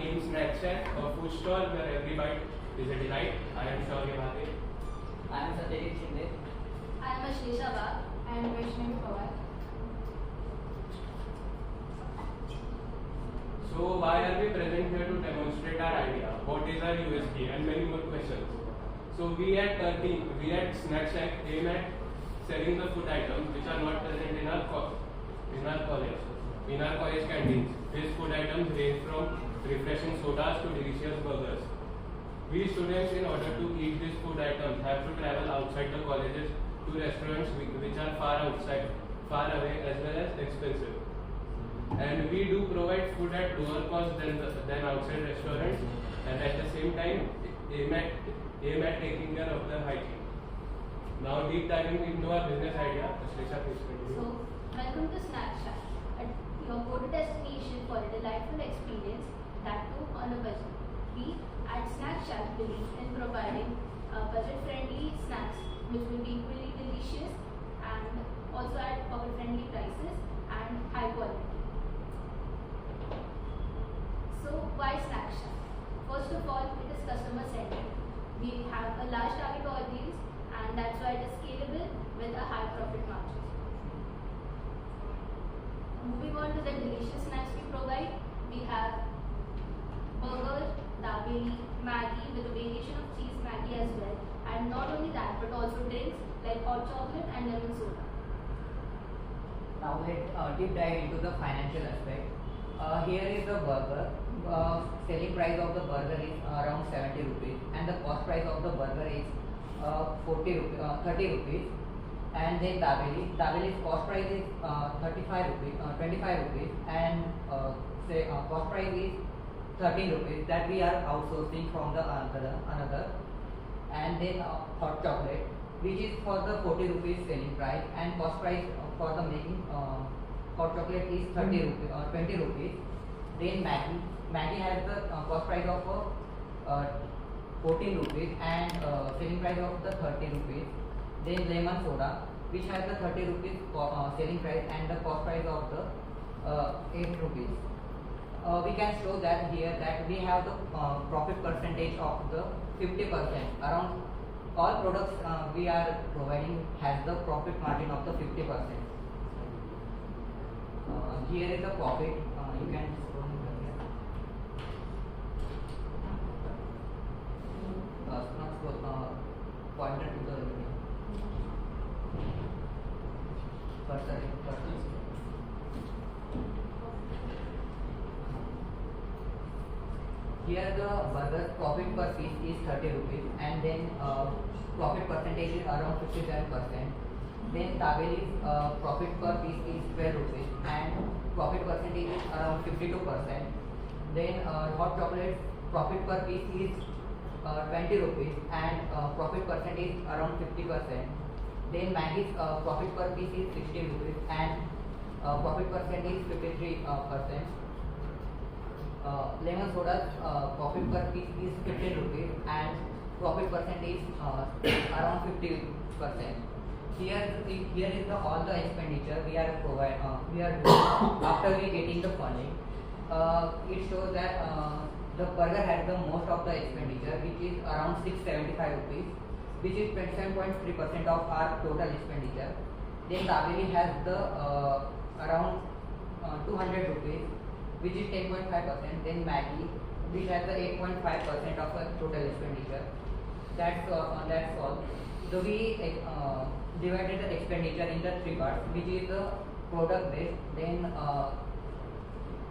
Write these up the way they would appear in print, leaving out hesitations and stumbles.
Team Snack Shack, a food stall where every bite is a delight. I am Shaurya Bhate. I am Satyajit Shinde. I am Ashlesha Bag. I am Vaishnavi Pawar. So why are we present here to demonstrate our idea? What is our USP and many more questions. So we at Snack Shack aim at selling the food items which are not present in our college canteens. These food items range from refreshing sodas to delicious burgers. We students, in order to eat these food items, have to travel outside the colleges to restaurants which are far away as well as expensive. And we do provide food at lower cost than outside restaurants, and at the same time aim at taking care of the hygiene. Now deep diving into our business idea, Ashlesha, please continue. So, welcome to Snack Shack, your go-to destination for a delightful experience, that too on a budget. We at Snack Shack believe in providing budget-friendly snacks which will be equally delicious and also at pocket-friendly prices and high quality. So, why Snack Shack? First of all, it is customer-centric. We have a large target audience, and that's why it is scalable with a high profit margin. Moving on to the delicious snacks we provide, we have burger, dabeli, Maggi with a variation of cheese Maggi as well, and not only that but also drinks like hot chocolate and lemon soda. Now let's deep dive into the financial aspect. Here is the burger. Selling price of the burger is around 70 rupees, and the cost price of the burger is 30 rupees. And then dabeli's cost price is 25 rupees, and cost price is 13 rupees that we are outsourcing from the another. And then hot chocolate, which is for the 40 rupees selling price, and cost price for the making hot chocolate is 30 rupees or 20 rupees. Then Maggi has the cost price of 14 rupees and selling price of the 30 rupees. Then lemon soda, which has the 30 rupees selling price and the cost price of the 8 rupees. We can show that here that we have the profit percentage of the 50%. Around all products we are providing has the profit margin of the 50%. Here is the profit. You can scroll here. Pointer to the cursor. Here the burger profit per piece is 30 rupees, and then profit percentage is around 57%. Then dabeli's profit per piece is 12 rupees and profit percentage is around 52%. Then hot chocolate profit per piece is 20 rupees and profit percentage is around 50%. Then Maggi's profit per piece is 60 rupees and profit percentage is 53%. Lemon soda's profit per piece is 15 rupees and profit percentage around 50%. Here is all the expenditure we are doing after we getting the funding. It shows that the burger has the most of the expenditure, which is around 675 rupees, which is 27.3% of our total expenditure. Then dabeli has the around 200 rupees, which is 10.5%. Then Maggi, which has the 8.5% of the total expenditure. That's all. So we divided the expenditure in the three parts, which is the product based, then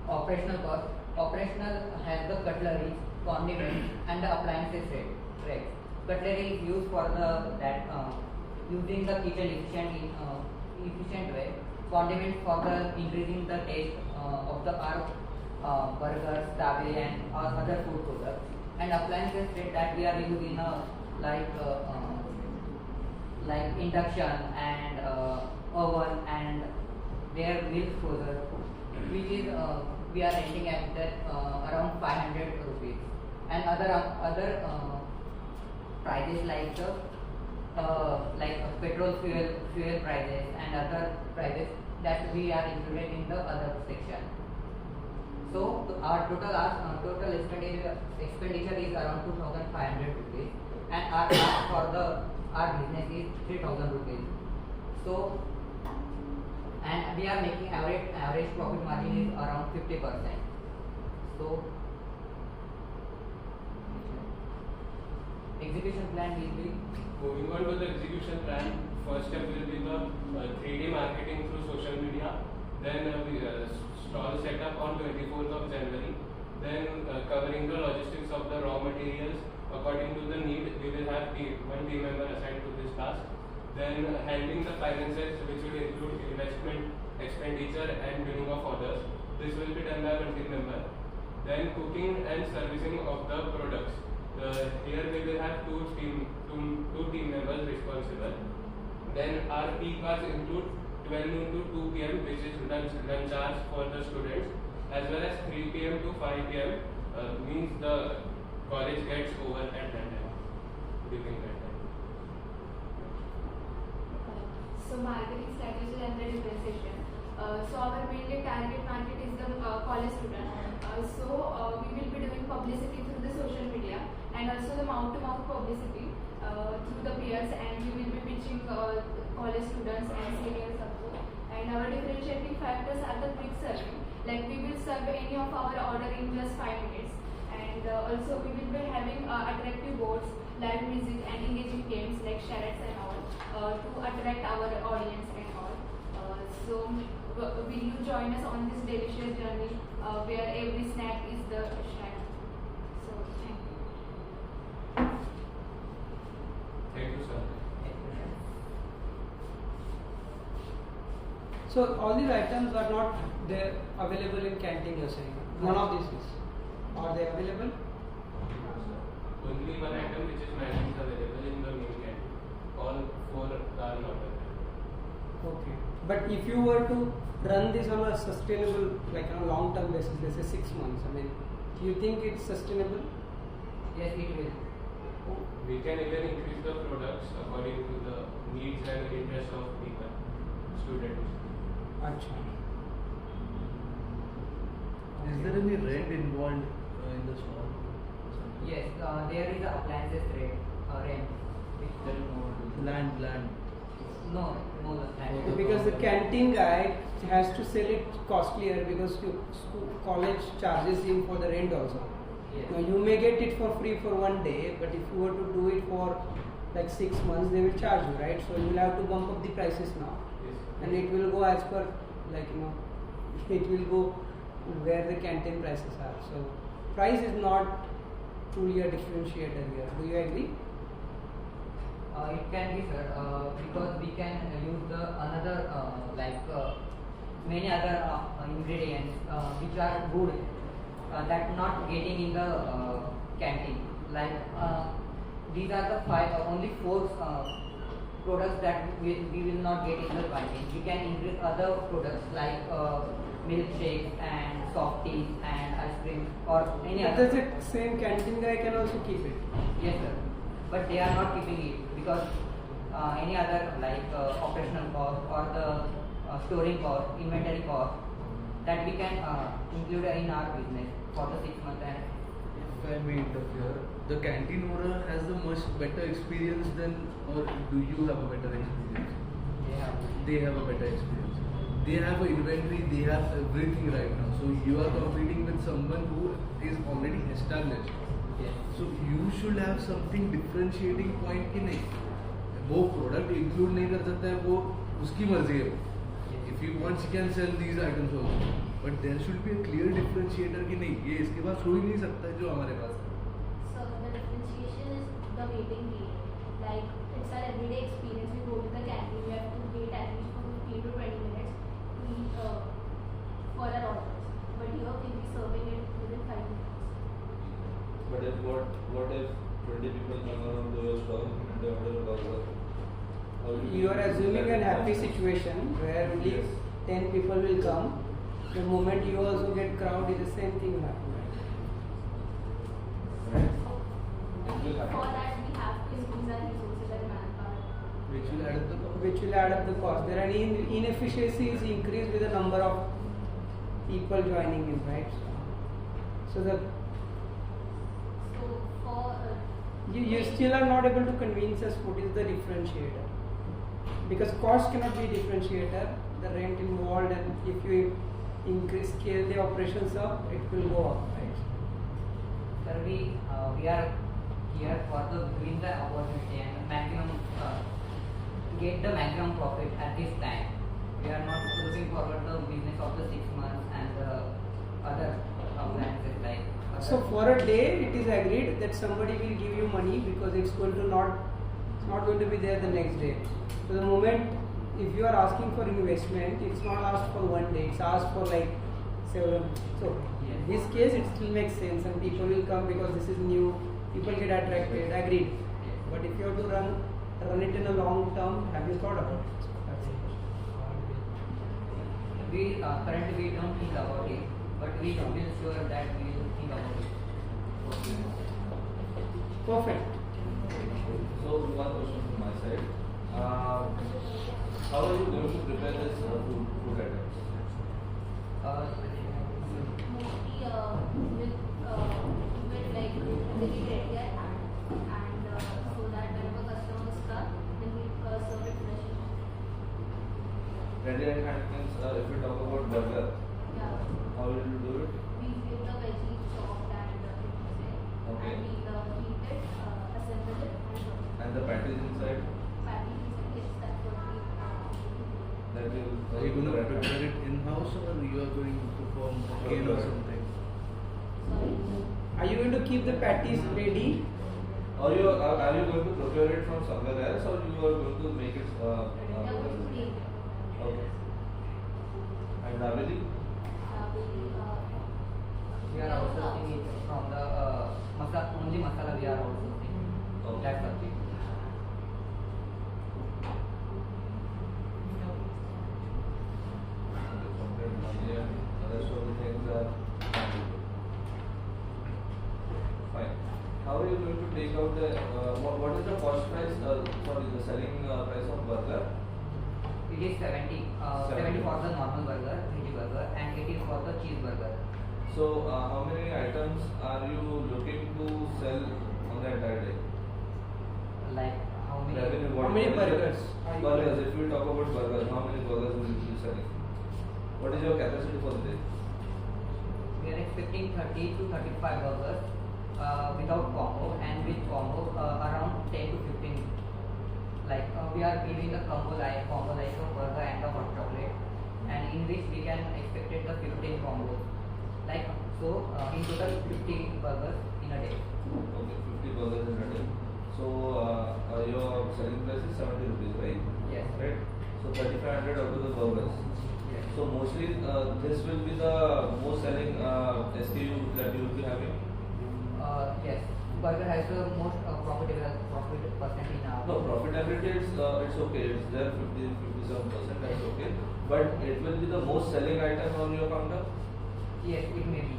operational cost. Operational has the cutlery, condiments, and the appliances rates. Cutlery is used for using the kitchen efficient way. Condiments for the increasing the taste of the our burgers, dabeli, and other food products. And appliances that we are using like induction and oven and their milk frozer, which is we are renting at that around 500 rupees. And other prices like petrol fuel prices and other prices that we are included in the other section. So our total expenditure is around 2,500 rupees, and our ask for our business is 3,000 rupees. So, and we are making average profit margin is around 50%. So execution plan will be. Moving on to the execution plan, first step will be the 3D marketing through social media. Then stall setup on 24th of January. Then covering the logistics of the raw materials according to the need. We will have one team member assigned to this task. Then handling the finances, which will include investment, expenditure, and billing of orders. This will be done by one team member. Then cooking and servicing of the products. Here we will have two team members responsible. Then our peak hours include 12 noon to 2 p.m. which is lunch hours for the students, as well as 3 p.m. to 5 p.m. Means the college gets over at that time, during that time. So marketing strategy and the differentiation. So our mainly target market is the college student. So we will be doing publicity through the social media and also the mouth-to-mouth publicity through the peers, and we will be pitching college students and seniors also. And our differentiating factors are the quick serving. Like we will serve any of our order in just 5 minutes, and also we will be having attractive boards, live music, and engaging games like charades and all to attract our audience and all. So will you join us on this delicious journey where every snack is the snack? So thank you. Thank you, sir. So all these items are not there available in canteen, you're saying? None of these is. Are they available? Only one item which is managed available in the main canteen. All 4 are not available. Okay. But if you were to run this on a sustainable, like on a long-term basis, let's say 6 months, I mean, do you think it's sustainable? Yes, it will. We can even increase the products according to the needs and interests of people, students. Acha. Is there any rent involved in the stall? Yes, there is a appliances rent. Land. No rent. Because the canteen guy has to sell it costlier because college charges him for the rent also. Yes. Now you may get it for free for 1 day, but if you were to do it for like 6 months, they will charge you, right? So you will have to bump up the prices now, Yes. and it will go as per, like, it will go where the canteen prices are. So price is not truly a differentiator here. Do you agree? It can be, sir, because we can use the another many other ingredients which are good that not getting in the canteen. Like these are the only 4 products that we will not get in the canteen. We can increase other products like milkshakes and softies and ice cream or any But other. the same canteen guy can also keep it. Yes, sir. But they are not keeping it because any other like operational cost or the storing cost, inventory cost that we can include in our business for the 6 months. And If I may interfere, the canteen owner has a much better experience than, or do you have a better experience? They have a better experience. They have an inventory, they have everything right now. So you are competing with someone who is already established. yes. So you should have something differentiating point कि नहीं वो product include नहीं कर सकता है वो उसकी मर्जी है if he wants he can sell these items also but there should be a clear differentiator कि नहीं ये इसके पास हो ही नहीं सकता है जो हमारे पास है. So the differentiation is the waiting period. Like it's our everyday experience. We go to the canteen. We have to wait at least for 15 to 20 minutes to eat for our orders. But here we'll be serving it within 5 minutes. But if what if 20 people come around to your stall and they order a burger? How will You are assuming a happy manage? situation where only Yes. 10 people will come. The moment you also get crowd, is the same thing will happen. For that we have to increase our resources and manpower. Which will add up the cost. Which will add up the cost. There are inefficiencies increase with the number of people joining in, right? So So the So for you still are not able to convince us what is the differentiator, because cost cannot be differentiator. The rent involved, and if you increase scale the operations up, it will go up, right? Sir, we are here for the giving the opportunity and maximum get the maximum profit at this time. We are not looking forward to the business of the 6 months and the other plans like. So for a day, it is agreed that somebody will give you money because it's going to it's not going to be there the next day. So the moment if you are asking for investment, it's not asked for one day, it's asked for like several. So in this case, it still makes sense, and people will come because this is new. People get attracted, agreed. But if you have to run it in a long term, have you thought about it? We currently we don't think about it, but we will sure that we will think about it. Perfect. So one question from my side. How are you going to prepare this food items? mostly with like very ready at hand, and so that whenever customers come, then we serve it fresh. Ready at hand means if we talk about burger, Yeah. how will you do it? We give the veggies chopped and Okay. and we heat it, assemble it, and serve it. And the patties inside, Patties, yes, that's what we that will. Are you going to prepare it in-house or you are going to perform again or something? sorry. Are you going to keep the patties ready? Or are you going to procure it from somewhere else, or you are going to make it? We are going to make it. Okay. And Dabeli? We are outsourcing it from the only masala we are outsourcing. Okay. That's the thing. Rest of the things are fine. How are you going to take out the what is the cost price? Sorry, the selling price of burger? It is 70 for the normal burger, veggie burger, and 80 for the cheeseburger. So how many items are you looking to sell on the entire day? Like how many? Revenue, How many what is your- burgers are you Burgers. doing? If we talk about burgers, how many burgers will you be selling? What is your capacity for the day? We are expecting 30 to 35 burgers without combo, and with combo around 10 to 15. Like we are giving the combo like a burger and a hot chocolate, and in which we can expect the 15 combos. Like so, in total 50 burgers in a day. Okay, 50 burgers in a day. So your selling price is 70 rupees, right? Yes. Right. So 3,500 out of the burgers. Yes. So mostly this will be the most selling SKU that you will be having. Yes. Burger has the most profit percent in our. No, profitability it's okay. It's there 57%. That's okay. But it will be the most selling item on your counter, Yes, it may be.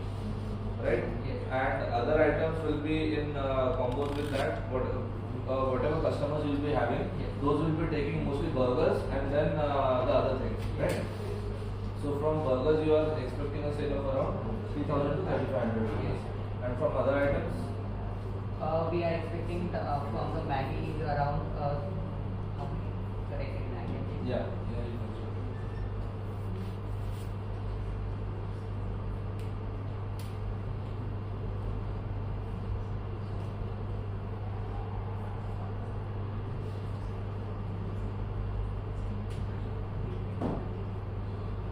right? Yes. And other items will be in combos with that. Whatever customers you will be having, Yes. those will be taking mostly burgers and then the other things, right? So from burgers you are expecting a sale of around 3,000 to 3,500 rupees. Yes. And from other items, We are expecting from the Maggi is around how many? Correct, Maggi. yeah, you can say.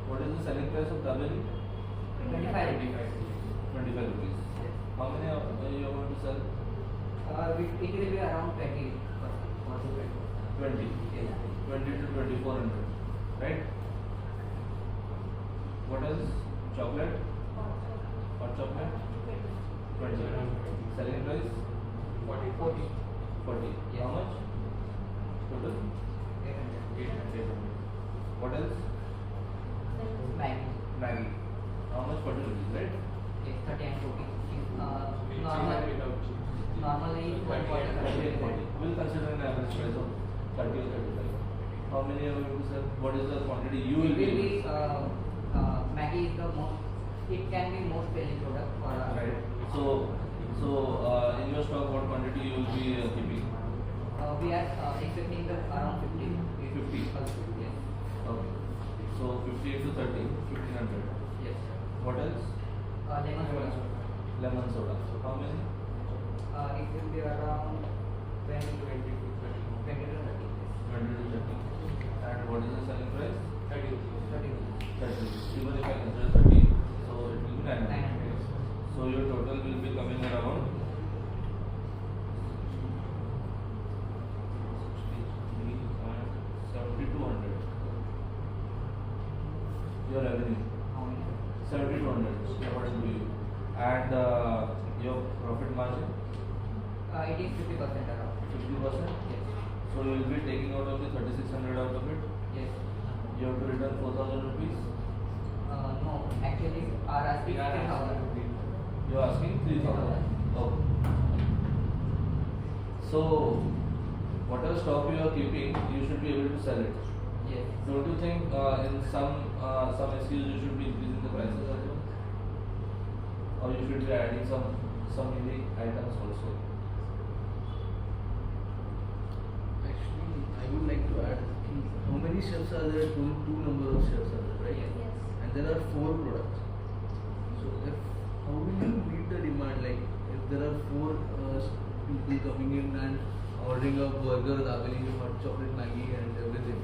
What is the selling price of Dabeli? 25. 25 rupees. How many are you are going to sell? It will be around 20%. 20. Yes. 20 to 2400, right? What else? Chocolate? Hot chocolate? 20. Selling price? 40. 40. Yes. How much? Total? 800. What else? Maggi. Maggi. How much? 40 rupees, right? Yes, 30 and 40. With Normal. cheese and without cheese. Normally, 20 and 30 and 40. 40. We'll consider an average price of 30 or 35. How many are you going to sell? What is the quantity you will It will be? be Maggi is the most it can be most selling product for us. Right. So in your stock, what quantity you will be keeping? We are expecting the around 50. 50. Yes. Okay. So 50 into 30, 1500. Yes. What else? Lemon soda. Lemon soda. So how many? It will be around 20 to 30. 20 to 30. And what is the selling price? 30 rupees. 30. 30. Even if I consider 30, so it will be 900. 900. So your total will be coming around 7,200. Your revenue How many? 7,200 according to you, and your profit margin It is 50% around. 50%. Yes. So you will be taking out of the 3,600 out of it. Yes. You have to return 4,000 rupees. No, actually, our asking We are 3,000. asking You are asking 3,000. Okay. So whatever stock you are keeping, you should be able to sell it. Yes. Don't you think in some SKUs you should be increasing the prices as well? Or you should be adding some unique items also? Actually, I would like to add how many chefs are there? Two number of chefs are there, right? Yes. Yes. And there are 4 products. So if how will you meet the demand? Like if there are 4 people coming in and ordering a burger, dabeling, hot chocolate, Maggi, and everything,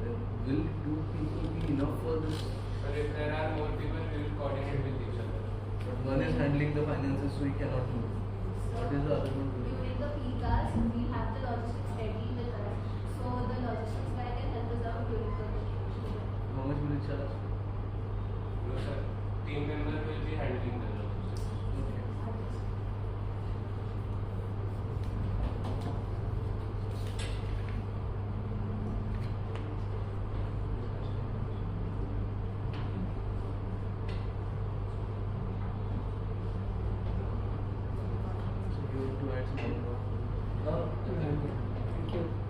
then will 2 people be enough for this? But if there are more people, we will coordinate with each other. But one is handling the finances, so he cannot move. What is the other one doing? During the peak hours, we have the logistics ready with us. So the logistics guy can help us out during the peak. How much will it charge? No, sir. Team member will be handling the logistics. Okay. So you want to add some more? No. Thank you.